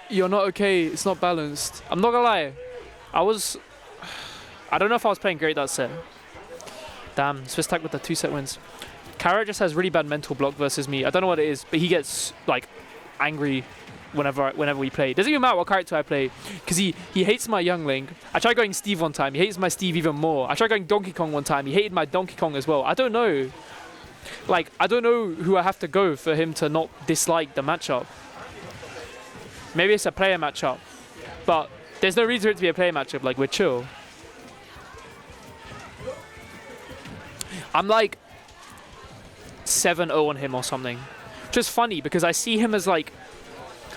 You're not okay. It's not balanced. I'm not gonna lie. I don't know if I was playing great that set. Damn, Swistak with the 2-set wins. Carrot just has really bad mental block versus me. I don't know what it is, but he gets like angry whenever we play. It doesn't even matter what character I play, because he hates my youngling. I tried going Steve one time. He hates my Steve even more. I tried going Donkey Kong one time. He hated my Donkey Kong as well. I don't know. Like, I don't know who I have to go for him to not dislike the matchup. Maybe it's a player matchup, but there's no reason for it to be a player matchup. Like, we're chill. I'm like 7-0 on him or something. Which is funny because I see him as like,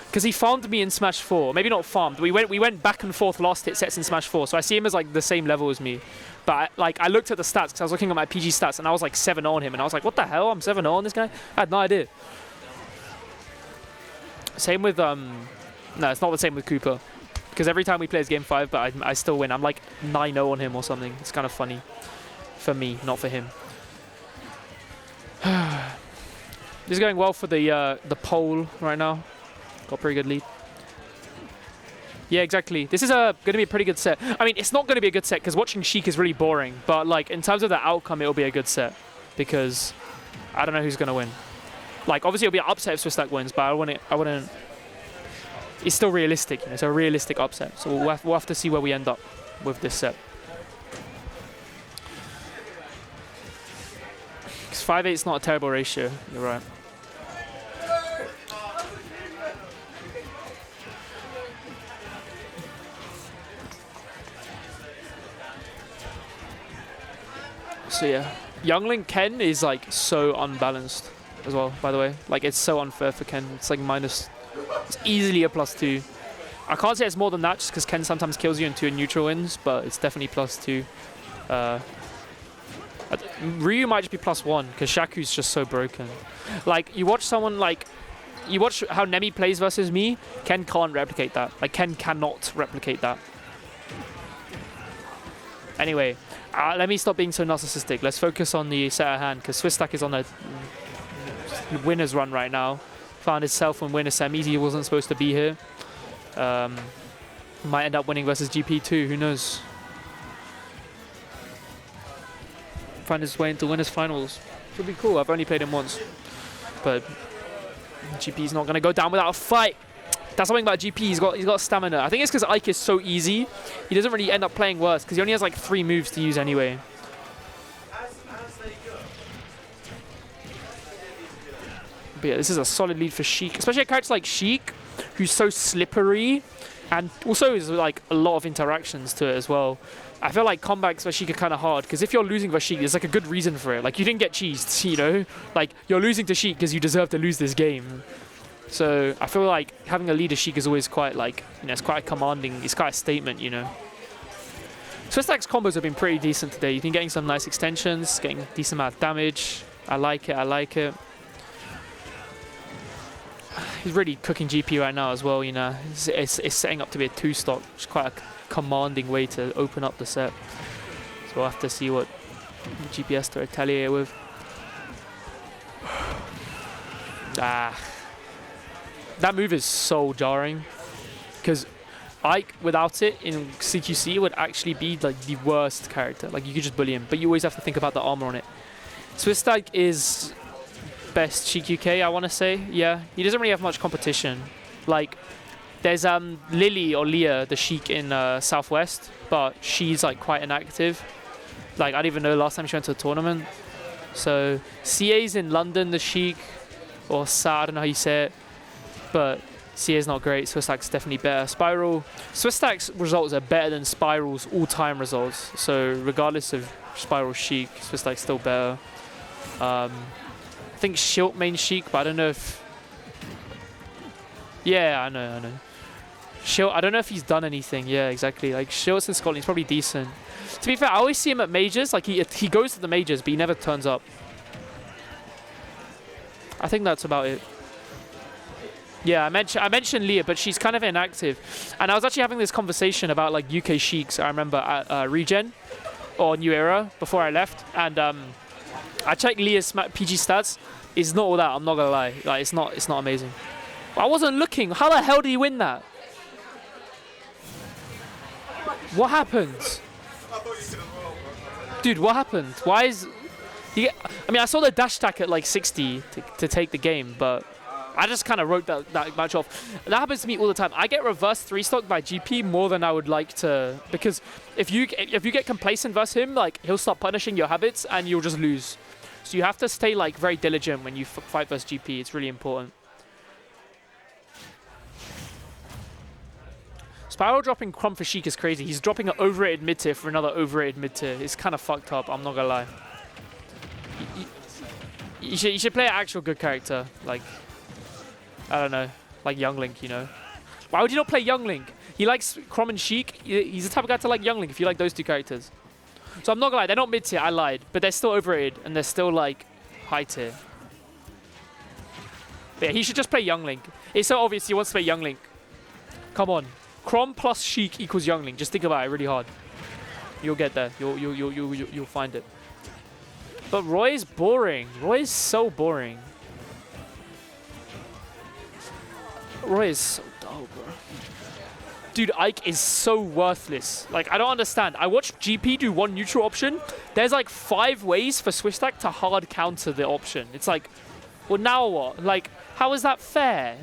because he farmed me in Smash 4. Maybe not farmed. We went back and forth last hit sets in Smash 4. So I see him as like the same level as me. But I looked at the stats because I was looking at my PG stats and I was like 7-0 on him. And I was like, what the hell? I'm 7-0 on this guy? I had no idea. Same with, no, it's not the same with Cooper. Because every time we play is game 5, but I still win. I'm like 9-0 on him or something. It's kind of funny. For me, not for him. This is going well for the pole right now. Got a pretty good lead. Yeah, exactly. This is going to be a pretty good set. I mean, it's not going to be a good set because watching Sheik is really boring. But like in terms of the outcome, it'll be a good set because I don't know who's going to win. Like obviously it'll be an upset if Swistak wins, but I wouldn't. It's still realistic. You know, it's a realistic upset. So we'll have to see where we end up with this set. 5-8 is not a terrible ratio. You're right. So yeah, Youngling Ken is like so unbalanced as well. By the way, like it's so unfair for Ken. It's like minus. It's easily a +2. I can't say it's more than that just because Ken sometimes kills you into a neutral wins, but it's definitely +2. Ryu might just be +1 because Shaku's just so broken. Like you watch someone like, you watch how Nemi plays versus me. Ken can't replicate that. Like Ken cannot replicate that. Anyway, let me stop being so narcissistic. Let's focus on the set at hand because Swistak is on a winner's run right now. Found himself and win a semis. He wasn't supposed to be here. Might end up winning versus GP2. Who knows? Find his way into winners finals. Should be cool. I've only played him once, but GP's not gonna go down without a fight. That's something about GP. He's got stamina. I think it's because Ike is so easy. He doesn't really end up playing worse because he only has like 3 moves to use anyway. But yeah, this is a solid lead for Sheik, especially a character like Sheik, who's so slippery, and also is like a lot of interactions to it as well. I feel like comebacks for Sheik are kind of hard because if you're losing for Sheik, there's like a good reason for it. Like you didn't get cheesed, you know? Like you're losing to Sheik because you deserve to lose this game. So I feel like having a lead of Sheik is always quite like, you know, it's quite commanding. It's quite a statement, you know? Swistak's combos have been pretty decent today. You've been getting some nice extensions, getting a decent amount of damage. I like it, I like it. He's really cooking GP right now as well, you know. It's setting up to be a 2-stock, which is quite a commanding way to open up the set. So we'll have to see what GP has to retaliate with. That move is so jarring because Ike without it in CQC would actually be like the worst character. Like you could just bully him, but you always have to think about the armor on it. Swistak is best CQK, I want to say. Yeah, he doesn't really have much competition. Like there's Lily or Leah, the Sheik in Southwest, but she's like quite inactive. Like I don't even know last time she went to a tournament. So CA's in London, the Sheik, or Sa, I don't know how you say it, but CA's not great. Swistak's definitely better. Swistak's results are better than Spiral's all-time results. So regardless of Spiral Sheik, Swistak's still better. I think Shilt main Sheik, but I don't know if... Yeah, I know. Shilt, I don't know if he's done anything. Yeah, exactly. Like Shilt's in Scotland, he's probably decent. To be fair, I always see him at majors. Like he goes to the majors, but he never turns up. I think that's about it. Yeah, I mentioned Leah, but she's kind of inactive. And I was actually having this conversation about like UK Sheiks, I remember at Regen or New Era before I left. And I checked Leah's PG stats. It's not all that, I'm not gonna lie. Like it's not amazing. I wasn't looking. How the hell did he win that? What happened? Dude, what happened? Why is... I mean, I saw the dash attack at like 60 to take the game, but I just kind of wrote that match off. That happens to me all the time. I get reverse 3-stock by GP more than I would like to, because if you get complacent versus him, like he'll start punishing your habits and you'll just lose. So you have to stay like very diligent when you fight versus GP. It's really important. Spiral dropping Crumb for Sheik is crazy. He's dropping an overrated mid tier for another overrated mid tier. It's kind of fucked up, I'm not gonna lie. You should play an actual good character, like, I don't know, like Young Link, you know. Why would you not play Young Link? He likes Crom and Sheik. He's the type of guy to like Young Link if you like those two characters. So I'm not gonna lie, they're not mid tier, I lied, but they're still overrated and they're still like high tier. But yeah, he should just play Young Link. It's so obvious he wants to play Young Link. Come on. Crom plus Sheik equals Young Link. Just think about it really hard. You'll get there. You'll find it. But Roy is boring. Roy is so boring. Roy is so dull, bro. Dude, Ike is so worthless. Like, I don't understand. I watched GP do one neutral option. There's like 5 ways for Swistak to hard counter the option. It's like, well, now what? Like, how is that fair?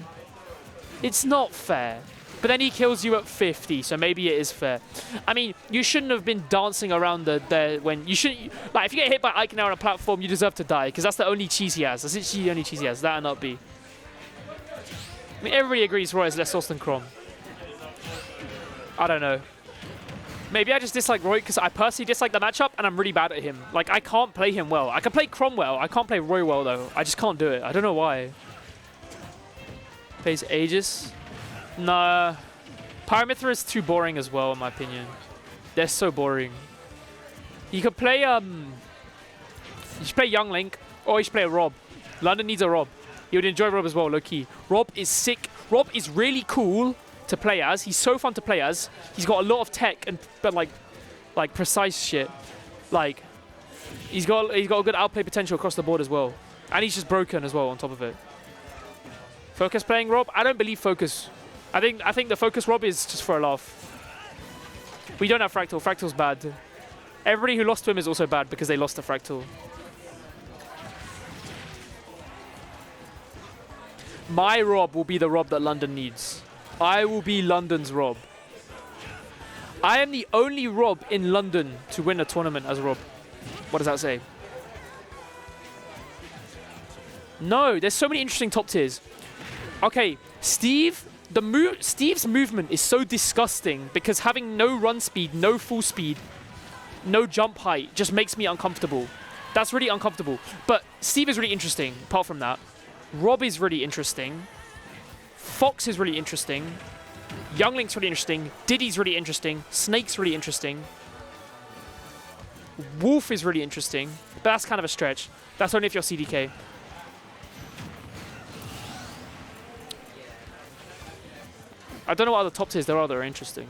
It's not fair. But then he kills you at 50, so maybe it is fair. I mean, you shouldn't have been dancing around when you should. Like, if you get hit by Ike now on a platform, you deserve to die, because that's the only cheese he has. That's literally the only cheese he has. That and not B. I mean, everybody agrees Roy is less sauce than Crom. I don't know. Maybe I just dislike Roy because I personally dislike the matchup, and I'm really bad at him. Like, I can't play him well. I can play Crom well. I can't play Roy well, though. I just can't do it. I don't know why. Plays Aegis. Nah, Pyramithra is too boring as well, in my opinion. They're so boring. You could play you should play Young Link, or you should play a Rob. London needs a Rob. You would enjoy Rob as well, low-key. Rob is sick. Rob is really cool to play as. He's so fun to play as. He's got a lot of tech but like precise shit. Like he's got a good outplay potential across the board as well. And he's just broken as well on top of it. Focus playing Rob? I don't believe Focus. I think the Focus Rob is just for a laugh. We don't have Fractal. Fractal's bad. Everybody who lost to him is also bad because they lost to Fractal. My Rob will be the Rob that London needs. I will be London's Rob. I am the only Rob in London to win a tournament as Rob. What does that say? No, there's so many interesting top tiers. Okay, Steve... Steve's movement is so disgusting because having no run speed, no full speed, no jump height just makes me uncomfortable. That's really uncomfortable. But Steve is really interesting, apart from that. Rob is really interesting. Fox is really interesting. Young Link's really interesting. Diddy's really interesting. Snake's really interesting. Wolf is really interesting. But that's kind of a stretch. That's only if you're CDK. I don't know what other top tiers there are that are interesting.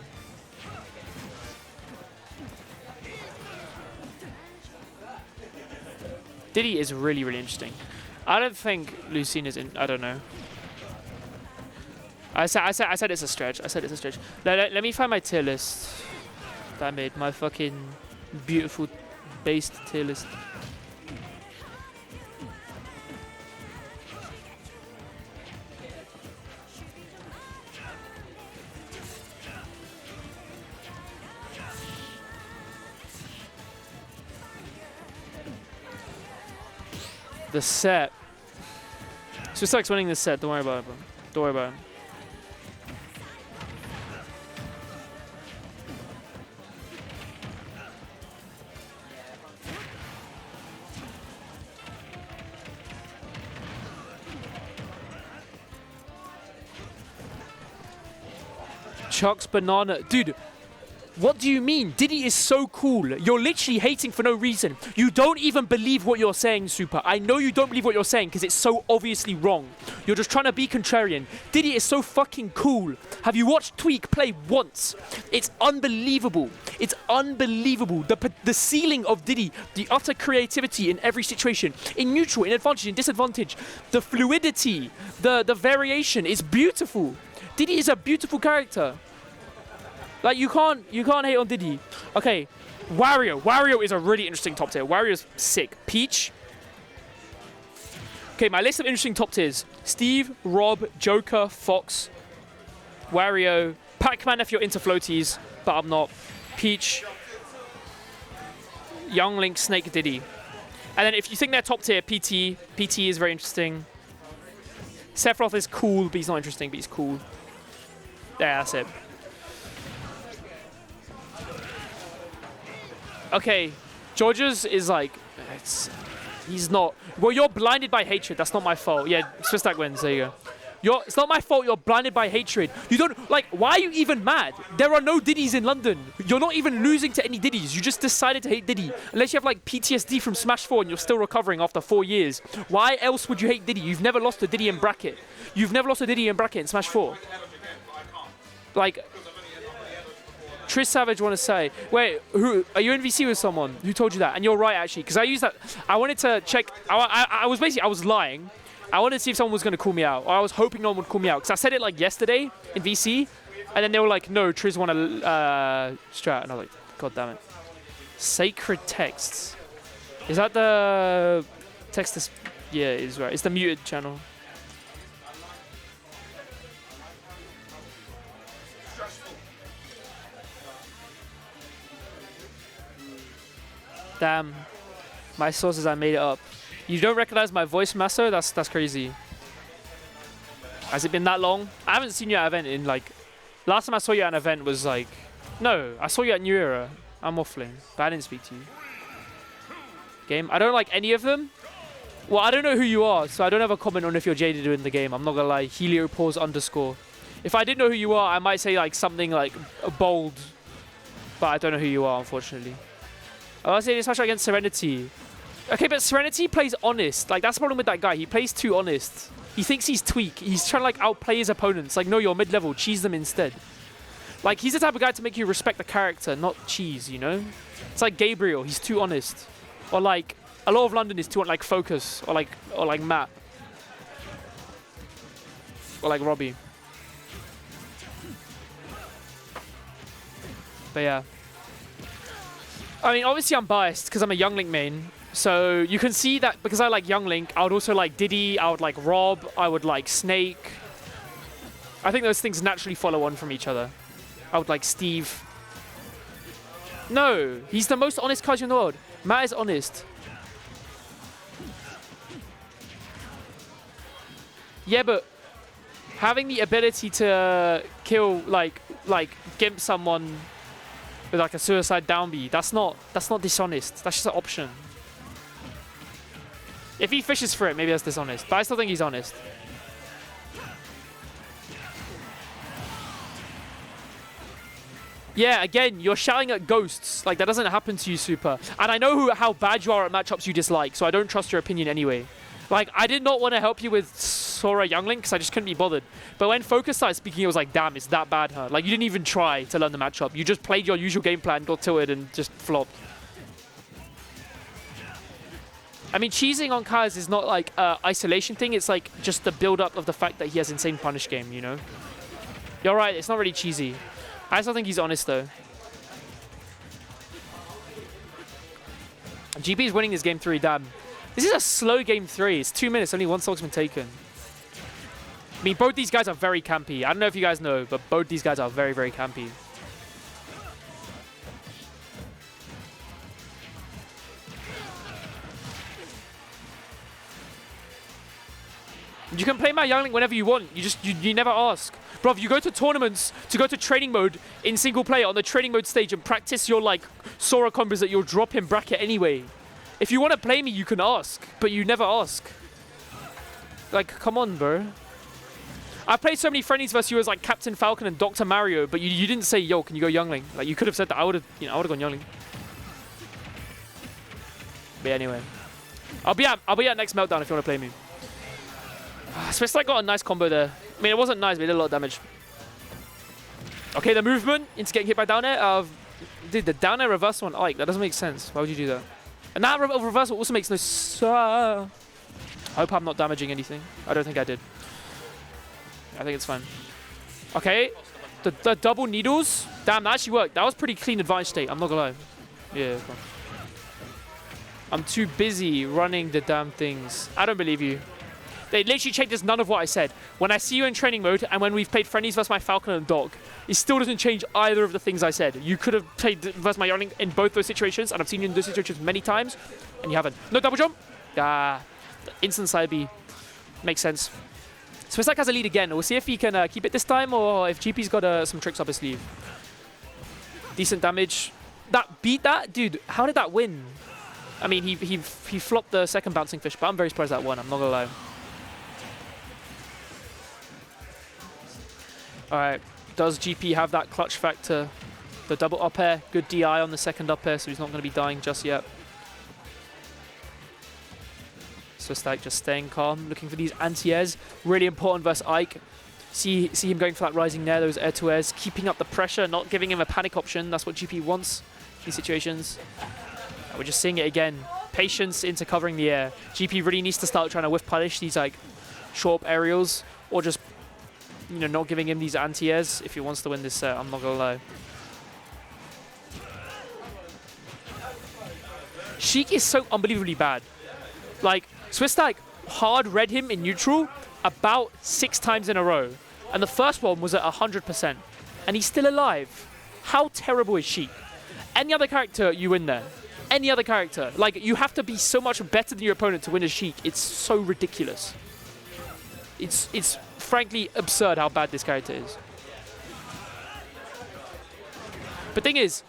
Diddy is really, really interesting. I don't think Lucine is in. I don't know. I said it's a stretch. I said it's a stretch. Let me find my tier list that I made. My fucking beautiful based tier list. The set. Swistak's winning this set. Don't worry about it, bro. Don't worry about it. Chuck's banana. Dude. What do you mean? Diddy is so cool. You're literally hating for no reason. You don't even believe what you're saying, Super. I know you don't believe what you're saying because it's so obviously wrong. You're just trying to be contrarian. Diddy is so fucking cool. Have you watched Tweak play once? It's unbelievable. It's unbelievable. The ceiling of Diddy, the utter creativity in every situation, in neutral, in advantage, in disadvantage, the fluidity, the variation is beautiful. Diddy is a beautiful character. Like you can't hate on Diddy. Okay, Wario. Wario is a really interesting top tier. Wario's sick. Peach. Okay, my list of interesting top tiers: Steve, Rob, Joker, Fox, Wario, Pac-Man if you're into floaties, but I'm not. Peach, Young Link, Snake, Diddy. And then if you think they're top tier, PT. PT is very interesting. Sephiroth is cool, but he's not interesting, but he's cool. Yeah, that's it. Okay, George's is like, he's not. Well, you're blinded by hatred. That's not my fault. Yeah, Swistak wins. There you go. It's not my fault you're blinded by hatred. You don't, like, why are you even mad? There are no Diddies in London. You're not even losing to any Diddies. You just decided to hate Diddy. Unless you have, like, PTSD from Smash 4 and you're still recovering after 4 years. Why else would you hate Diddy? You've never lost a Diddy in bracket. You've never lost a Diddy in bracket in Smash 4. Like, Trish Savage want to say, wait, who are you in VC with someone? Who told you that? And you're right, actually, because I used that. I wanted to check. I was lying. I wanted to see if someone was going to call me out. Or I was hoping no one would call me out. Because I said it like yesterday in VC. And then they were like, no, Triz want to strat. And I was like, God damn it. Sacred texts. Is that the text? Yeah, it is right. It's the muted channel. Damn. My sources, I made it up. You don't recognize my voice, Masso? That's crazy. Has it been that long? I haven't seen you at an event in like... Last time I saw you at an event was like... No, I saw you at New Era. I'm waffling, but I didn't speak to you. Game? I don't like any of them. Well, I don't know who you are, so I don't have a comment on if you're jaded in the game. I'm not gonna lie. Heliopause _ If I didn't know who you are, I might say like something like bold. But I don't know who you are, unfortunately. I was saying this match against Serenity. Okay, but Serenity plays honest. Like, that's the problem with that guy. He plays too honest. He thinks he's Tweak. He's trying to, like, outplay his opponents. Like, no, you're mid-level. Cheese them instead. Like, he's the type of guy to make you respect the character, not cheese, you know? It's like Gabriel. He's too honest. Or, like, a lot of London is too, like, Focus. Or, like Matt. Or, like, Robbie. But, yeah. I mean, obviously I'm biased because I'm a Young Link main. So you can see that because I like Young Link, I would also like Diddy, I would like Rob, I would like Snake. I think those things naturally follow on from each other. I would like Steve. No, he's the most honest casual in the world. Matt is honest. Yeah, but having the ability to kill, like gimp someone with like a suicide down B, that's not dishonest. That's just an option. If he fishes for it, maybe that's dishonest. But I still think he's honest. Yeah, again, you're shouting at ghosts. Like, that doesn't happen to you, Super. And I know how bad you are at matchups you dislike, so I don't trust your opinion anyway. Like, I did not want to help you with Sora Youngling because I just couldn't be bothered. But when Focus started speaking, it was like, damn, it's that bad, huh? Like, you didn't even try to learn the matchup. You just played your usual game plan, got tilted, and just flopped. I mean, cheesing on Kaz is not like an isolation thing. It's like just the build-up of the fact that he has insane punish game, you know? You're right, it's not really cheesy. I still think he's honest, though. GP is winning this game 3, damn. This is a slow game 3. It's 2 minutes, only one stock's been taken. I mean, both these guys are very campy. I don't know if you guys know, but both these guys are very, very campy. You can play my Youngling whenever you want. You never ask. Bro, you go to tournaments to go to training mode in single player on the training mode stage and practice your like Sora combos that you'll drop in bracket anyway. If you want to play me, you can ask, but you never ask. Like, come on, bro. I played so many friendlies versus you as like Captain Falcon and Dr. Mario, but you didn't say, yo, can you go Youngling? Like, you could have said that. I would have gone Youngling. But anyway, I'll be at next meltdown if you want to play me. Swistak got a nice combo there. I mean, it wasn't nice, but it did a lot of damage. Okay, the movement into getting hit by down air. Dude, the down air reversal on Ike, that doesn't make sense. Why would you do that? And that reversal also makes no sense. I hope I'm not damaging anything. I don't think I did. I think it's fine. Okay, the double needles. Damn, that actually worked. That was pretty clean advantage state. I'm not gonna lie. Yeah. Come on. I'm too busy running the damn things. I don't believe you. They literally changes none of what I said. When I see you in training mode and when we've played friendlies versus my Falcon and Dog, it still doesn't change either of the things I said. You could have played versus my Yarling in both those situations, and I've seen you in those situations many times, and you haven't. No double jump. Instant side B. Makes sense. Swistak has a lead again. We'll see if he can keep it this time, or if GP's got some tricks up his sleeve. Decent damage. That beat that? Dude, how did that win? I mean, he flopped the second bouncing fish, but I'm very surprised that won. I'm not gonna lie. Alright, does GP have that clutch factor? The double up air, good DI on the second up air, so he's not going to be dying just yet. Swistak just staying calm, looking for these anti-airs. Really important versus Ike. See him going for that rising nair, those air-to-airs, keeping up the pressure, not giving him a panic option. That's what GP wants in these situations. And we're just seeing it again. Patience into covering the air. GP really needs to start trying to whiff punish these like short aerials, or just not giving him these anti-airs if he wants to win this set. I'm not gonna lie. Sheik is so unbelievably bad. Like, Swistak hard read him in neutral about 6 times in a row. And the first one was at 100%. And he's still alive. How terrible is Sheik? Any other character, you win there. Any other character. Like, you have to be so much better than your opponent to win a Sheik. It's so ridiculous. It's frankly absurd how bad this character is. But thing is,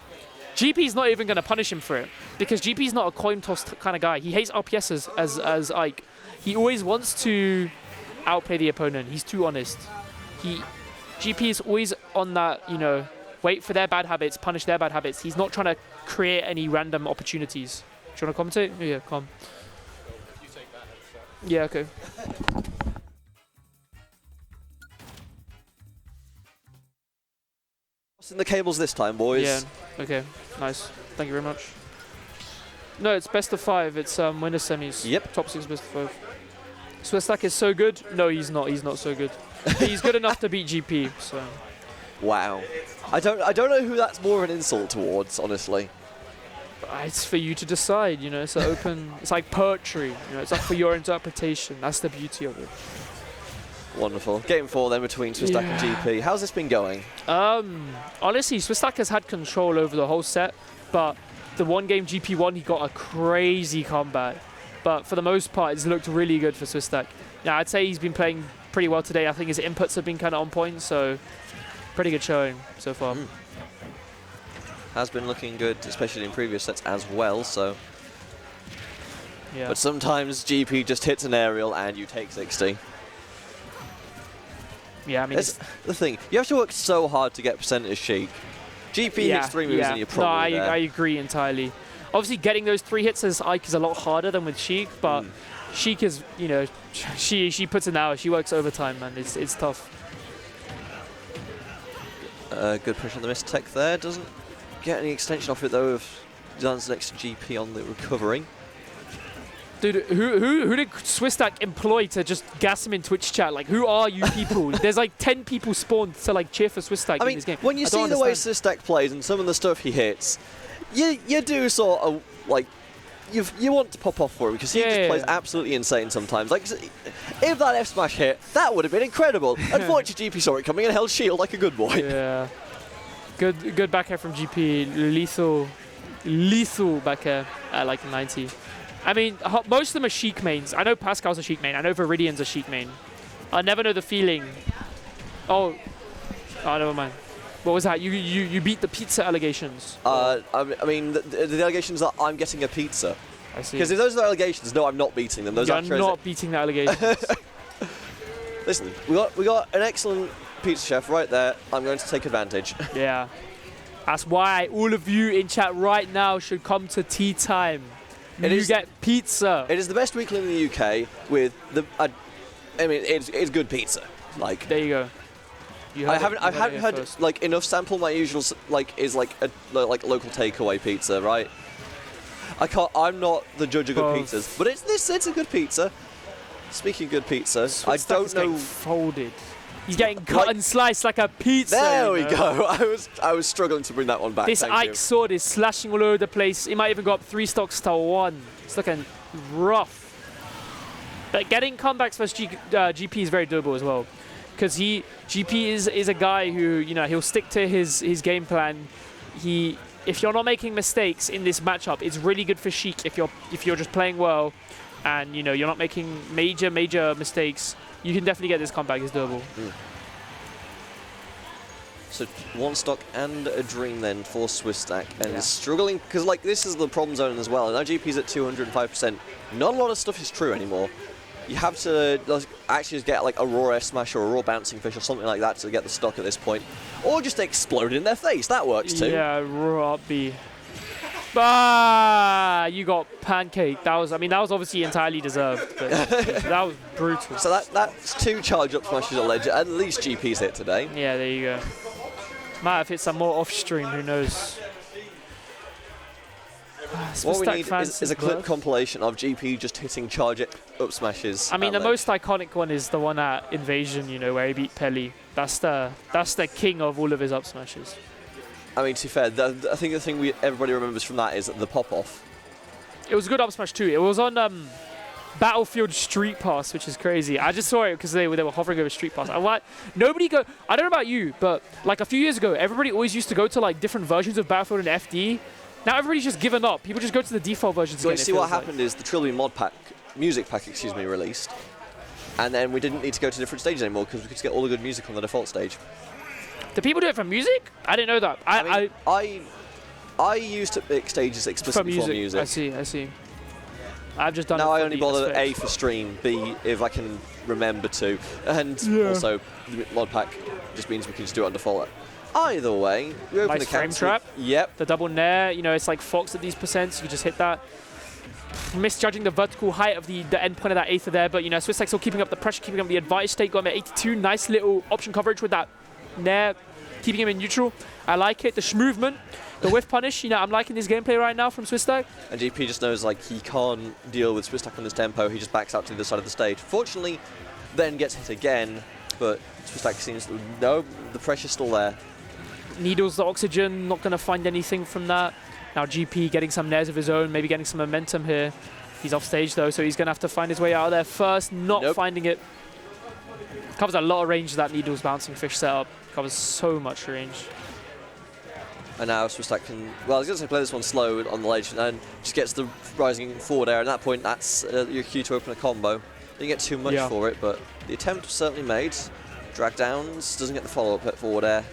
GP's not even going to punish him for it, because GP's not a coin toss kind of guy. He hates RPS as Ike. He always wants to outplay the opponent. He's too honest. GP is always on that, wait for their bad habits, punish their bad habits. He's not trying to create any random opportunities. Do you want to commentate? Yeah, come. You take that headset. Yeah, okay. In the cables this time, boys. Yeah, okay, nice. Thank you very much. No, it's best of 5. It's winner semis. Yep. Top 6 best of 5. Swistak is so good. No, he's not. He's not so good. He's good enough to beat GP. So. Wow. I don't know who that's more of an insult towards, honestly. It's for you to decide. It's an open. It's like poetry. It's up for your interpretation. That's the beauty of it. Wonderful. Game 4 then between Swistak and GP. How's this been going? Honestly, Swistak has had control over the whole set, but the one game GP won, he got a crazy comeback. But for the most part, it's looked really good for Swistak. Yeah, I'd say he's been playing pretty well today. I think his inputs have been kind of on point, so pretty good showing so far. Has been looking good, especially in previous sets as well, so. Yeah. But sometimes GP just hits an aerial and you take 60. Yeah, I mean, that's the thing. You have to work so hard to get percentage Sheik. GP hits 3 moves and you're probably there. I agree entirely. Obviously, getting those 3 hits as Ike is a lot harder than with Sheik, but Sheik is, she puts in hours. She works overtime, man. It's tough. Good push on the missed tech there. Doesn't get any extension off it though. If Zan's next to GP on the recovery. Dude, who did Swistak employ to just gas him in Twitch chat? Like, who are you people? There's like 10 people spawned to like cheer for Swistak in this game. When you see the way Swistak plays and some of the stuff he hits, you do sort of like you want to pop off for him, because he just plays absolutely insane sometimes. Like, if that F smash hit, that would have been incredible. Unfortunately, GP saw it coming and held shield like a good boy. Yeah, good back air from GP. Lethal back air at like 90. I mean, most of them are Sheik mains. I know Pascal's a Sheik main. I know Viridian's a Sheik main. I never know the feeling. Oh, never mind. What was that? You beat the pizza allegations. I mean, the allegations that I'm getting a pizza. I see. Because if those are allegations, no, I'm not beating them. You're not beating the allegations. Listen, we got an excellent pizza chef right there. I'm going to take advantage. Yeah. That's why all of you in chat right now should come to tea time. You get pizza. It is the best weekly in the UK with the. I mean, it's good pizza. Like, there you go. I've had like enough sample. My usual is like a local takeaway pizza, right? I'm not the judge of good pizzas, but it's a good pizza. Speaking of good pizza, I don't know. Folded. He's getting cut and sliced like a pizza. There you we know? go. I was struggling to bring that one back. This Thank Ike you. sword is slashing all over the place. It might even go up 3 stocks to 1. It's looking rough. But getting comebacks versus GP is very doable as well. Because GP is a guy who, you know, he'll stick to his game plan. If you're not making mistakes in this matchup, it's really good for Sheik if you're just playing well and, you know, you're not making major mistakes. You can definitely get this comeback. It's doable. So 1 stock and a dream then for Swistak, and struggling because like this is the problem zone as well. And now GP's at 205%. Not a lot of stuff is true anymore. You have to actually just get like a raw F smash or a raw bouncing fish or something like that to get the stock at this point, or just explode in their face. That works too. Yeah, Robbie. Ah, you got pancake. That was obviously entirely deserved, but that was brutal. So that's 2 charge up smashes at least GP's hit today. Yeah, there you go. Might have hit some more off stream, who knows. What we need is a clip compilation of GP just hitting charge up smashes. I mean, the most iconic one is the one at Invasion, you know, where he beat Pelly. That's the king of all of his up smashes. I mean, to be fair, I think the thing everybody remembers from that is the pop-off. It was a good up smash too. It was on Battlefield Street Pass, which is crazy. I just saw it because they were hovering over Street Pass. I don't know about you, but like a few years ago, everybody always used to go to like different versions of Battlefield and FD. Now everybody's just given up. People just go to the default versions. So you see what happened is the Trillion music pack, released, and then we didn't need to go to different stages anymore because we could just get all the good music on the default stage. Do people do it for music? I didn't know that. I used to pick stages explicitly for music. I see. I've just done it. Now I only bother A for stream, B if I can remember to, and also the mod pack just means we can just do it on default. Either way, we open nice the frame trap. Yep. The double nair, you know, it's like Fox at these percents. You can just hit that. Misjudging the vertical height of the end point of that Aether there, but you know, Swistak still keeping up the pressure, keeping up the advantage state. Got him at 82. Nice little option coverage with that nair, keeping him in neutral. I like it. The movement, the whiff punish. You know, I'm liking this gameplay right now from Swistak. And GP just knows like he can't deal with Swistak on this tempo. He just backs out to the other side of the stage. Fortunately, then gets hit again, but Swistak seems to know the pressure's still there. Needles the oxygen, not going to find anything from that. Now GP getting some nairs of his own, maybe getting some momentum here. He's off stage though, so he's going to have to find his way out of there first, not finding it. Covers a lot of range, that Needles bouncing fish setup. Covers so much range. And now Swistak can, well, I was going to say play this one slow on the ledge and just gets the rising forward air. And at that point, that's your cue to open a combo. Didn't get too much for it, but the attempt was certainly made. Drag downs, doesn't get the follow-up at forward air.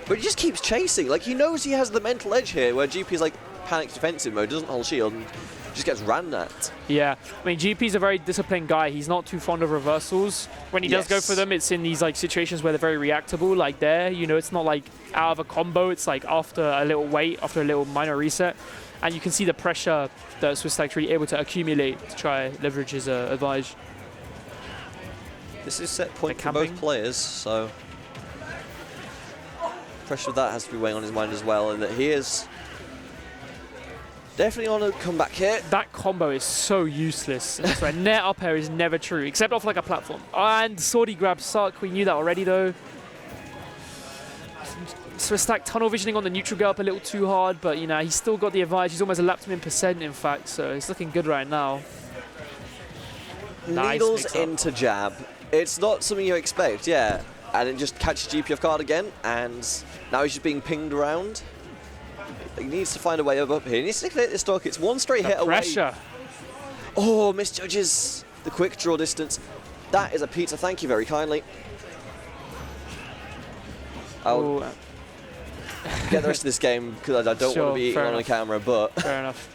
But he just keeps chasing. Like, he knows he has the mental edge here, where GP's like panic defensive mode, doesn't hold shield, and just gets ran at. Yeah, I mean, GP's a very disciplined guy. He's not too fond of reversals. When he does go for them, it's in these like situations where they're very reactable, like there. You know, it's not like out of a combo. It's like after a little wait, after a little minor reset. And you can see the pressure that Swistak's really able to accumulate to try leverage his advantage. This is set point for both players, so pressure of that has to be weighing on his mind as well, and that he is definitely on a comeback here. That combo is so useless. That's right. Net up air is never true, except off like a platform. And Swordy grab suck. We knew that already though. Swistak tunnel visioning on the neutral go up a little too hard, but you know, he's still got the advantage. He's almost lapped him in percent, in fact, so it's looking good right now. Needles into jab. It's not something you expect, yeah. And it just catches GP off guard again, and now he's just being pinged around. He needs to find a way up here. He needs to hit this stock. It's one straight hit away. Oh, misjudges the quick draw distance. That is a pizza. Thank you very kindly. I'll get the rest of this game because I don't want to be eating on the camera, but fair enough.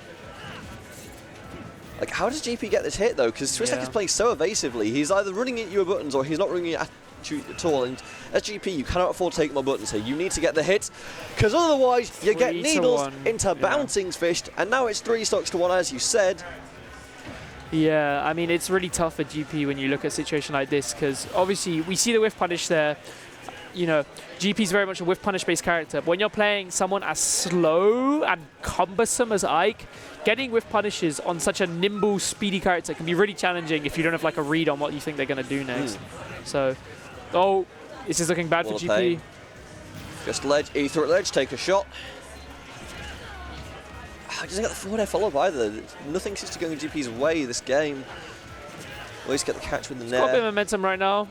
Like, how does GP get this hit though? Because Swistak is playing so evasively. He's either running at you with buttons or he's not running at you at all. And as GP, you cannot afford to take my buttons here. You need to get the hit, because otherwise you get Needles into bouncing fished, and now it's 3 stocks to 1, as you said. Yeah, I mean, it's really tough for GP when you look at a situation like this, because obviously we see the whiff punish there. You know, GP's very much a whiff punish based character, but when you're playing someone as slow and cumbersome as Ike, getting whiff punishes on such a nimble, speedy character can be really challenging if you don't have like a read on what you think they're going to do next. So, This is looking bad for Wall of GP. pain. Just ledge, ether at ledge, take a shot. He doesn't get the forward air follow-up either. Nothing seems to go in GP's way this game. At least get the catch with the Got a bit of nair. momentum right now.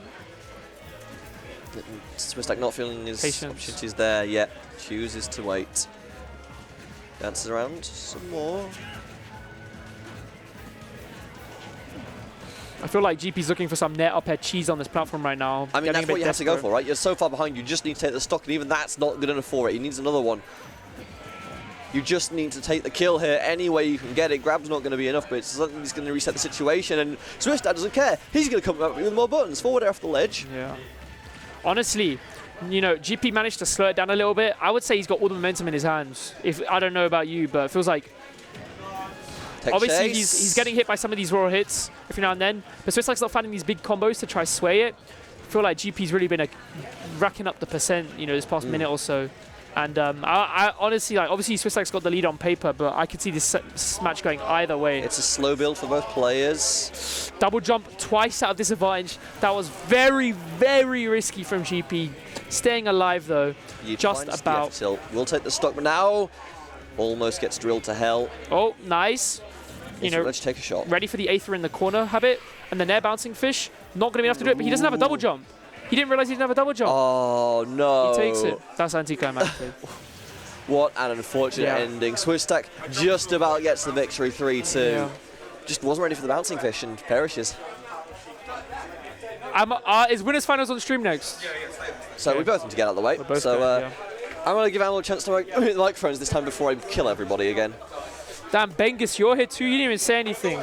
Swistak not feeling his Patience. opportunities there yet. Chooses to wait. Dances around some more. I feel like GP's looking for some net up air cheese on this platform right now. I mean, Getting a that's bit what you have to go desperate. for, right? You're so far behind, you just need to take the stock, and even that's not good enough for it. He needs another one. You just need to take the kill here any way you can get it. Grab's not going to be enough, but it's something he's going to reset the situation, and Swistak doesn't care. He's going to come up with more buttons. Forward air off the ledge. Yeah. Honestly, you know, GP managed to slow it down a little bit. I would say he's got all the momentum in his hands. If I don't know about you, but it feels like Take obviously chase. he's getting hit by some of these raw hits every now and then. But Swistak's not finding these big combos to try sway it. I feel like GP's really been racking up the percent, you know, this past minute or so. And I honestly, like, obviously Swistak's got the lead on paper, but I could see this match going either way. It's a slow build for both players. Double jump twice out of disadvantage. That was very, very risky from GP. Staying alive though, just about. We'll take the stock, but now almost gets drilled to hell. Oh, nice. You know, let's take a shot. ready for the Aether in the corner habit, and the Nair bouncing fish. Not going to be enough to do it, but he doesn't have a double jump. He didn't realize he didn't have a double jump. Oh no! He takes it. That's anticlimactic. What an unfortunate ending. Swistak just about gets the victory 3-2. Yeah. Just wasn't ready for the bouncing fish and perishes. Is winners finals on stream next? So we both need to get out of the way. We're both So good, yeah. I'm going to give Amal a chance to make the microphones this time before I kill everybody again. Damn, Bengus, you're here too. You didn't even say anything.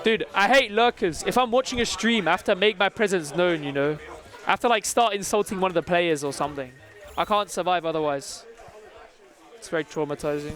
Dude, I hate lurkers. If I'm watching a stream, I have to make my presence known, you know? I have to like start insulting one of the players or something. I can't survive otherwise. It's very traumatizing.